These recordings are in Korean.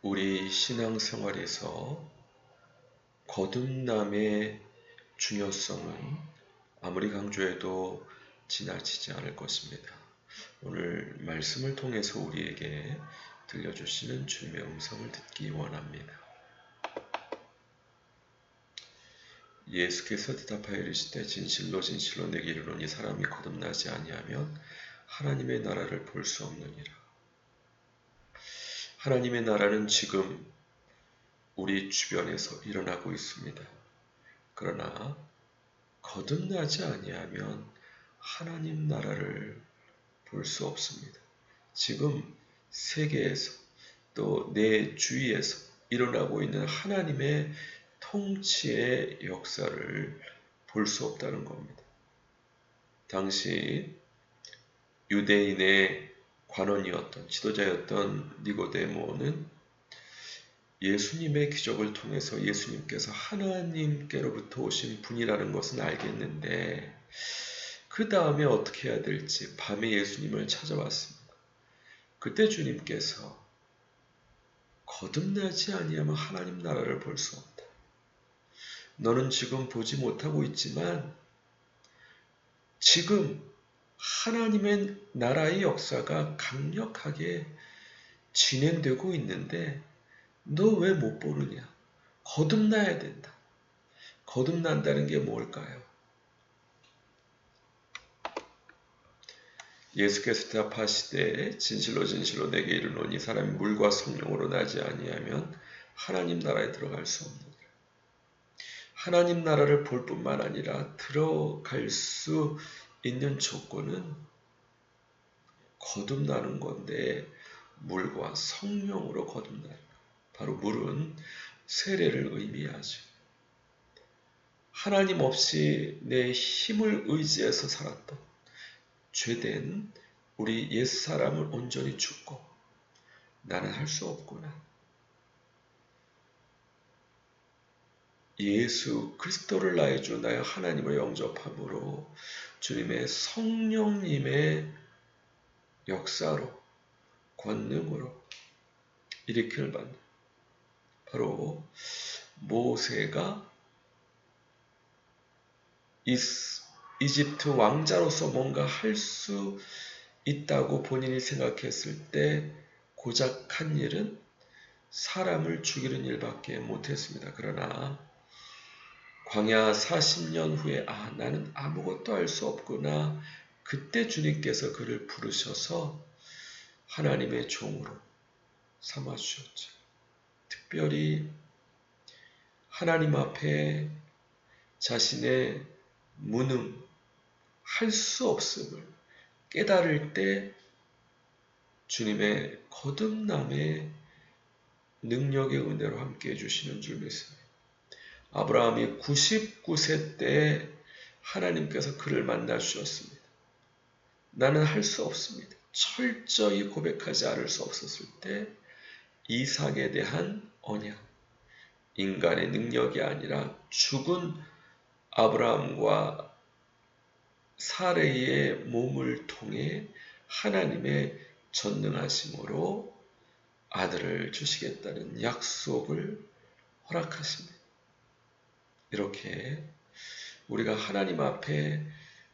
우리 신앙생활에서 거듭남의 중요성은 아무리 강조해도 지나치지 않을 것입니다. 오늘 말씀을 통해서 우리에게 들려주시는 주님의 음성을 듣기 원합니다. 예수께서 대답하여 이르시되 진실로 진실로 내게 이르노니 사람이 거듭나지 아니하면 하나님의 나라를 볼 수 없느니라. 하나님의 나라는 지금 우리 주변에서 일어나고 있습니다. 그러나 거듭나지 아니하면 하나님 나라를 볼 수 없습니다. 지금 세계에서 또 내 주위에서 일어나고 있는 하나님의 통치의 역사를 볼 수 없다는 겁니다. 당시 유대인의 관원이었던 지도자였던 니고데모는 예수님의 기적을 통해서 예수님께서 하나님께로부터 오신 분이라는 것은 알겠는데 그 다음에 어떻게 해야 될지 밤에 예수님을 찾아왔습니다. 그때 주님께서 거듭나지 아니하면 하나님 나라를 볼 수 없다. 너는 지금 보지 못하고 있지만 지금 하나님의 나라의 역사가 강력하게 진행되고 있는데 너 왜 못 보느냐? 거듭나야 된다. 거듭난다는 게 뭘까요? 예수께서 대답하시되 진실로 진실로 내게 이르노니 사람이 물과 성령으로 나지 아니하면 하나님 나라에 들어갈 수 없느니라. 하나님 나라를 볼 뿐만 아니라 들어갈 수 있는 조건은 거듭나는 건데 물과 성령으로 거듭나는 것. 바로 물은 세례를 의미하죠. 하나님 없이 내 힘을 의지해서 살았던 죄된 우리 옛사람을 온전히 죽고 나는 할 수 없구나. 예수 그리스도를 나의 주 나의 하나님을 영접함으로 주님의 성령님의 역사로 권능으로 일으킴을 받는 바로 모세가 이집트 왕자로서 뭔가 할 수 있다고 본인이 생각했을 때 고작 한 일은 사람을 죽이는 일밖에 못했습니다. 그러나 광야 40년 후에 나는 아무것도 할 수 없구나. 그때 주님께서 그를 부르셔서 하나님의 종으로 삼아주셨죠. 특별히 하나님 앞에 자신의 무능, 할 수 없음을 깨달을 때 주님의 거듭남의 능력의 은혜로 함께 해주시는 줄 믿습니다. 아브라함이 99세 때 하나님께서 그를 만나 주셨습니다. 나는 할 수 없습니다. 철저히 고백하지 않을 수 없었을 때 이삭에 대한 언약, 인간의 능력이 아니라 죽은 아브라함과 사레의 몸을 통해 하나님의 전능하심으로 아들을 주시겠다는 약속을 허락하십니다. 이렇게 우리가 하나님 앞에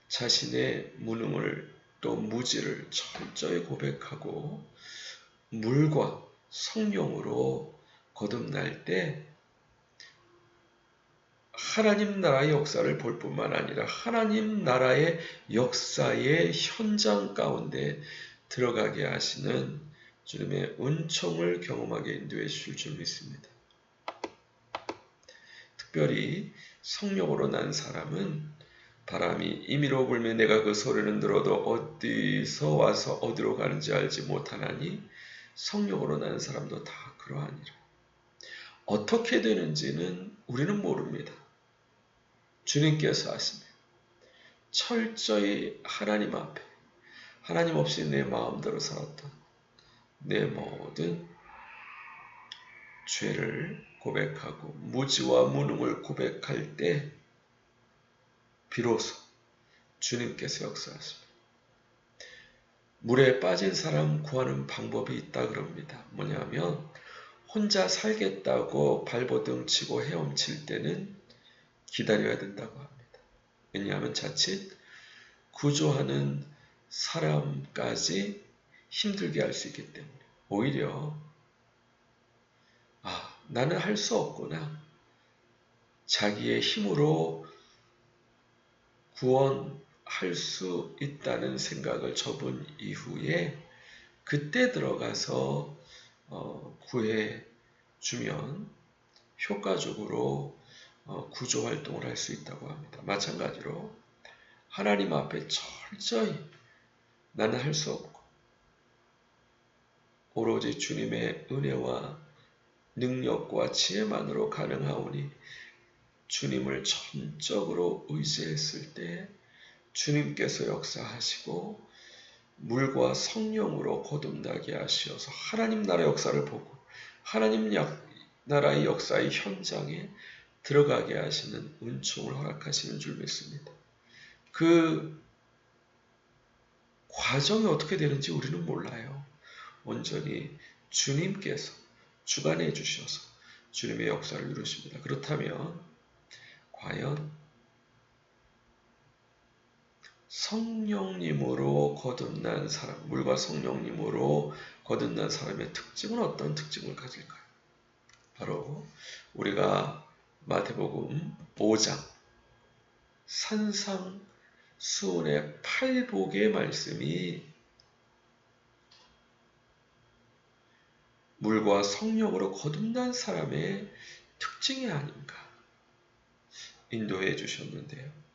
자신의 무능을 또 무지를 철저히 고백하고 물과 성령으로 거듭날 때 하나님 나라의 역사를 볼 뿐만 아니라 하나님 나라의 역사의 현장 가운데 들어가게 하시는 주님의 은총을 경험하게 인도해 주실 줄 믿습니다. 특별히 성령으로 난 사람은 바람이 임의로 불며 내가 그 소리는 들어도 어디서 와서 어디로 가는지 알지 못하나니 성령으로 난 사람도 다 그러하니라. 어떻게 되는지는 우리는 모릅니다. 주님께서 아십니다. 철저히 하나님 앞에 하나님 없이 내 마음대로 살았던 내 모든 죄를 고백하고 무지와 무능을 고백할 때 비로소 주님께서 역사하십니다. 물에 빠진 사람 구하는 방법이 있다 그럽니다. 뭐냐면 혼자 살겠다고 발버둥 치고 헤엄칠 때는 기다려야 된다고 합니다. 왜냐하면 자칫 구조하는 사람까지 힘들게 할 수 있기 때문에 오히려 나는 할 수 없구나. 자기의 힘으로 구원할 수 있다는 생각을 접은 이후에 그때 들어가서 구해주면 효과적으로 구조 활동을 할 수 있다고 합니다. 마찬가지로 하나님 앞에 철저히 나는 할 수 없고 오로지 주님의 은혜와 능력과 지혜만으로 가능하오니 주님을 전적으로 의지했을 때 주님께서 역사하시고 물과 성령으로 거듭나게 하시어서 하나님 나라의 역사를 보고 하나님 나라의 역사의 현장에 들어가게 하시는 은총을 허락하시는 줄 믿습니다. 그 과정이 어떻게 되는지 우리는 몰라요. 온전히 주님께서 주관해 주셔서 주님의 역사를 이루십니다. 그렇다면 과연 성령님으로 거듭난 사람, 물과 성령님으로 거듭난 사람의 특징은 어떤 특징을 가질까요? 바로 우리가 마태복음 5장 산상수훈의 8복의 말씀이 물과 성령으로 거듭난 사람의 특징이 아닌가 인도해 주셨는데요.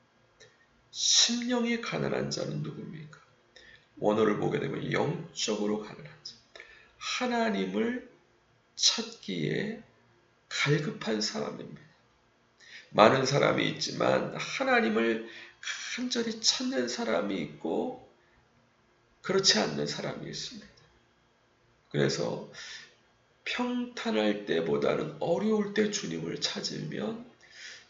심령이 가난한 자는 누굽니까? 원어를 보게 되면 영적으로 가난한 자. 하나님을 찾기에 갈급한 사람입니다. 많은 사람이 있지만 하나님을 간절히 찾는 사람이 있고 그렇지 않는 사람이 있습니다. 그래서 평탄할 때보다는 어려울 때 주님을 찾으면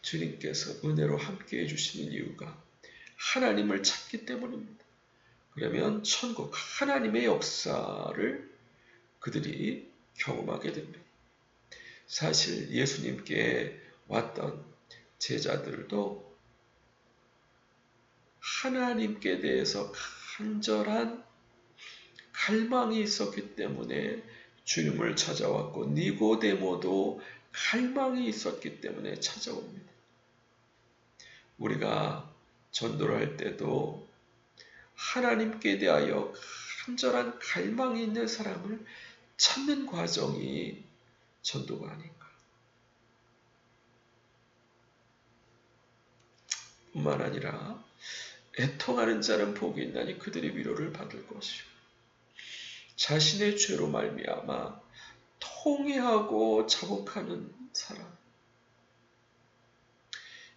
주님께서 은혜로 함께 해주시는 이유가 하나님을 찾기 때문입니다. 그러면 천국 하나님의 역사를 그들이 경험하게 됩니다. 사실 예수님께 왔던 제자들도 하나님께 대해서 간절한 갈망이 있었기 때문에 주님을 찾아왔고 니고데모도 갈망이 있었기 때문에 찾아옵니다. 우리가 전도를 할 때도 하나님께 대하여 간절한 갈망이 있는 사람을 찾는 과정이 전도가 아닌가. 뿐만 아니라 애통하는 자는 복이 있나니 그들이 위로를 받을 것이요. 자신의 죄로 말미암아 통회하고 자복하는 사람.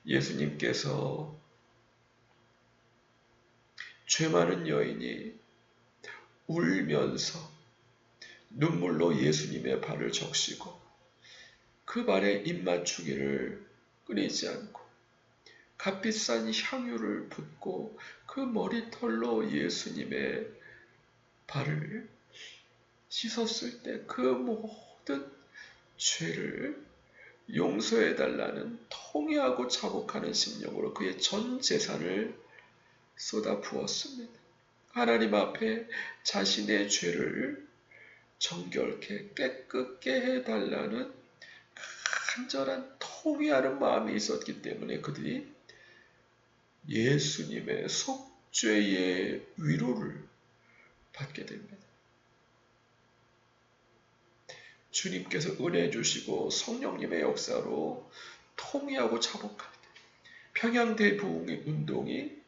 예수님께서 죄 많은 여인이 울면서 눈물로 예수님의 발을 적시고 그 발에 입맞추기를 끊이지 않고 값비싼 향유를 붓고 그 머리털로 예수님의 발을 씻었을 때 그 모든 죄를 용서해달라는 통회하고 자복하는 심령으로 그의 전 재산을 쏟아 부었습니다. 하나님 앞에 자신의 죄를 정결케 깨끗게 해달라는 간절한 통회하는 마음이 있었기 때문에 그들이 예수님의 속죄의 위로를 받게 됩니다. 주님께서 은혜 주시고 성령님의 역사로 통회하고 자복하게 됩니다. 평양대부흥의 운동이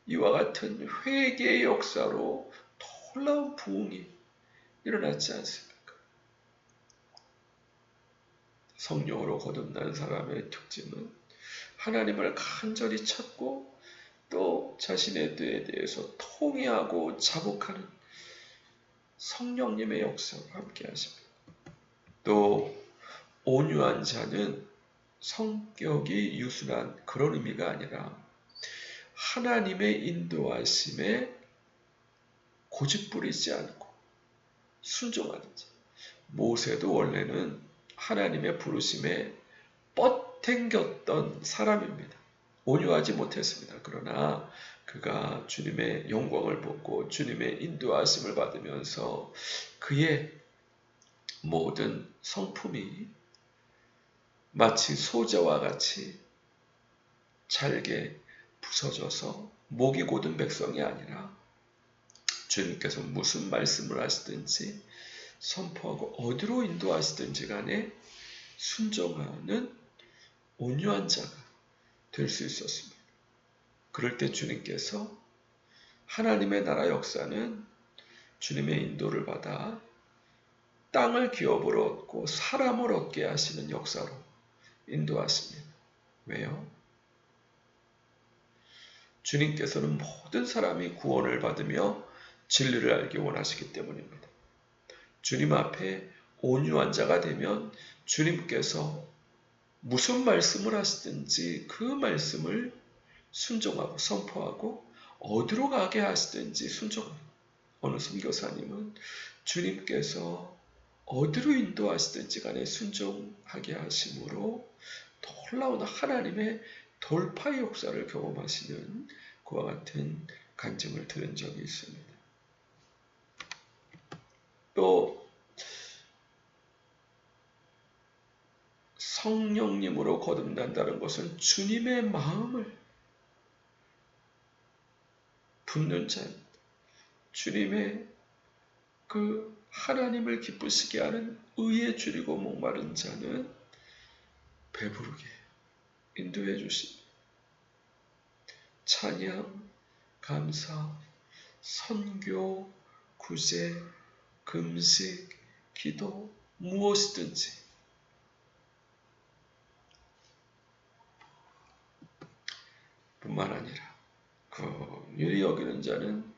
이와 같은 회개의 역사로 놀라운 부흥이 일어났지 않습니까? 성령으로 거듭난 사람의 특징은 하나님을 간절히 찾고 또 자신의 죄에 대해서 통회하고 자복하는 성령님의 역사와 함께 하십니다. 또 온유한 자는 성격이 유순한 그런 의미가 아니라 하나님의 인도하심에 고집부리지 않고 순종하는 자. 모세도 원래는 하나님의 부르심에 뻗탱겼던 사람입니다. 온유하지 못했습니다. 그러나 그가 주님의 영광을 보고 주님의 인도하심을 받으면서 그의 모든 성품이 마치 소재와 같이 잘게 부서져서 목이 곧은 백성이 아니라 주님께서 무슨 말씀을 하시든지 선포하고 어디로 인도하시든지 간에 순종하는 온유한 자가 될 수 있었습니다. 그럴 때 주님께서 하나님의 나라 역사는 주님의 인도를 받아 땅을 기업으로 얻고 사람을 얻게 하시는 역사로 인도하십니다. 왜요? 주님께서는 모든 사람이 구원을 받으며 진리를 알기 원하시기 때문입니다. 주님 앞에 온유한 자가 되면 주님께서 무슨 말씀을 하시든지 그 말씀을 순종하고 선포하고 어디로 가게 하시든지 순종합니다. 어느 선교사님은 주님께서 어디로 인도하시든지 간에 순종하게 하심으로 놀라운 하나님의 돌파의 역사를 경험하시는 그와 같은 간증을 들은 적이 있습니다. 또 성령님으로 거듭난다는 것은 주님의 마음을 붙는 자, 주님의 그 하나님을 기쁘시게 하는 의에 줄이고 목마른 자는 배부르게 인도해 주십니다. 찬양, 감사, 선교, 구제, 금식, 기도, 무엇이든지 뿐만 아니라 긍휼히 여기는 자는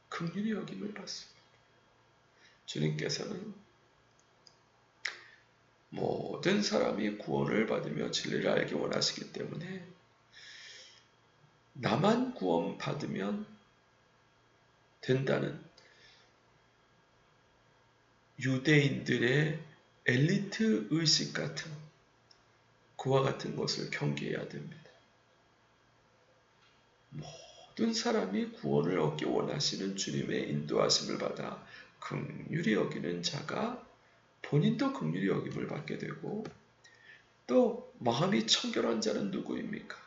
긍휼히 여김을 받습니다. 주님께서는 모든 사람이 구원을 받으며 진리를 알기 원하시기 때문에 나만 구원 받으면 된다는 유대인들의 엘리트 의식 같은 그와 같은 것을 경계해야 됩니다. 모든 사람이 구원을 얻기 원하시는 주님의 인도하심을 받아 긍휼히 여기는 자가 본인도 긍휼히 여김을 받게 되고 또 마음이 청결한 자는 누구입니까?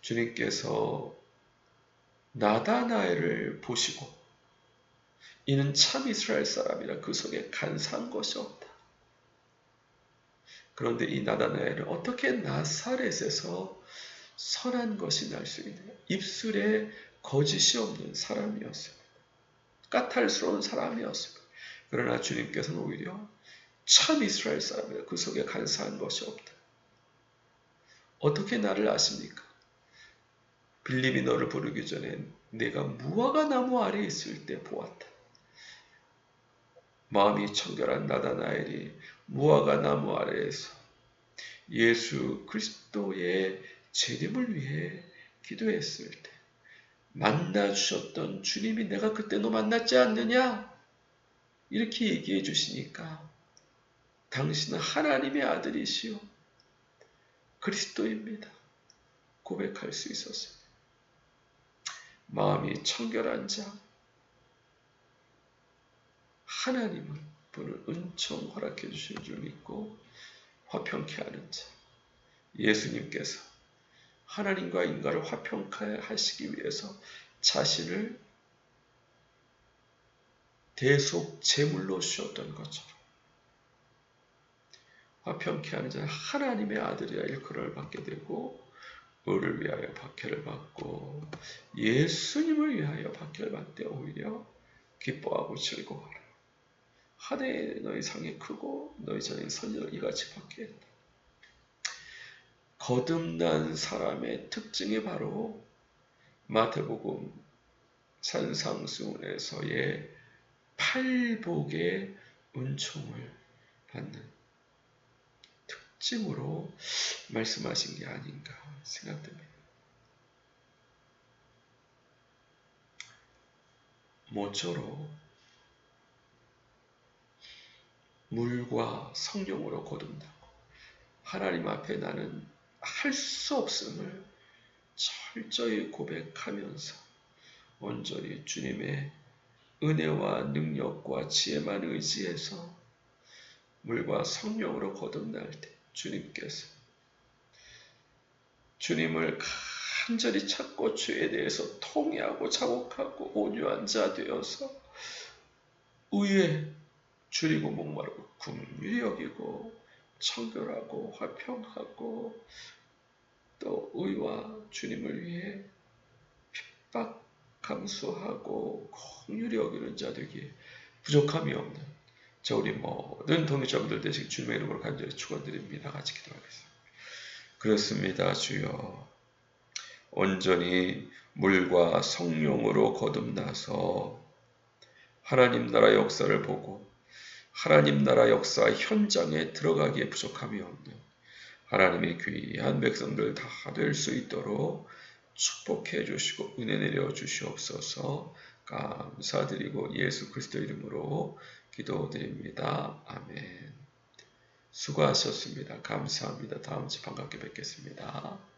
주님께서 나다나엘을 보시고 이는 참 이스라엘 사람이라 그 속에 간사한 것이 없다. 그런데 이 나다나엘은 어떻게 나사렛에서 선한 것이 날 수 있느냐? 입술에 거짓이 없는 사람이었습니다. 까탈스러운 사람이었습니다. 그러나 주님께서는 오히려 참 이스라엘 사람이라 그 속에 간사한 것이 없다. 어떻게 나를 아십니까? 빌립이 너를 부르기 전에 내가 무화과 나무 아래에 있을 때 보았다. 마음이 청결한 나다나엘이 무화과 나무 아래에서 예수 그리스도의 재림을 위해 기도했을 때 만나주셨던 주님이 내가 그때 너 만났지 않느냐? 이렇게 얘기해 주시니까 당신은 하나님의 아들이시오 그리스도입니다. 고백할 수 있었습니다. 마음이 청결한 자, 하나님은 분을 은총 허락해 주시는 줄 믿고 화평케 하는 자, 예수님께서 하나님과 인간을 화평케 하시기 위해서 자신을 대속 제물로 주셨던 것처럼 화평케 하는 자는 하나님의 아들이라 일컬음을 받게 되고 의를 위하여 박해를 받고 예수님을 위하여 박해를 받을 때 오히려 기뻐하고 즐거워하라. 하늘에 너희 상이 크고 너희 자녀의 선지를 이같이 받게 했다. 거듭난 사람의 특징이 바로 마태복음 산상수훈에서의 팔복의 은총을 받는 특징으로 말씀하신 게 아닌가 생각됩니다. 모쪼록 물과 성령으로 거듭나고 하나님 앞에 나는 할 수 없음을 철저히 고백하면서 온전히 주님의 은혜와 능력과 지혜만 의지해서 물과 성령으로 거듭날 때 주님께서 주님을 간절히 찾고 죄에 대해서 통회하고 자복하고 온유한 자 되어서 의에 줄이고 목마르고 긍휼히 여기고 청결하고 화평하고 또 의와 주님을 위해 핍박 감수하고 긍휼히 여기는 자 되기에 부족함이 없는 저 우리 모든 동역자분들 되시기 주님의 이름으로 간절히 축원드립니다. 같이 기도하겠습니다. 그렇습니다. 주여 온전히 물과 성령으로 거듭나서 하나님 나라 역사를 보고 하나님 나라 역사 현장에 들어가기에 부족함이 없는 하나님의 귀한 백성들 다 될 수 있도록 축복해 주시고 은혜 내려 주시옵소서. 감사드리고 예수 그리스도 이름으로 기도드립니다. 아멘. 수고하셨습니다. 감사합니다. 다음 주 반갑게 뵙겠습니다.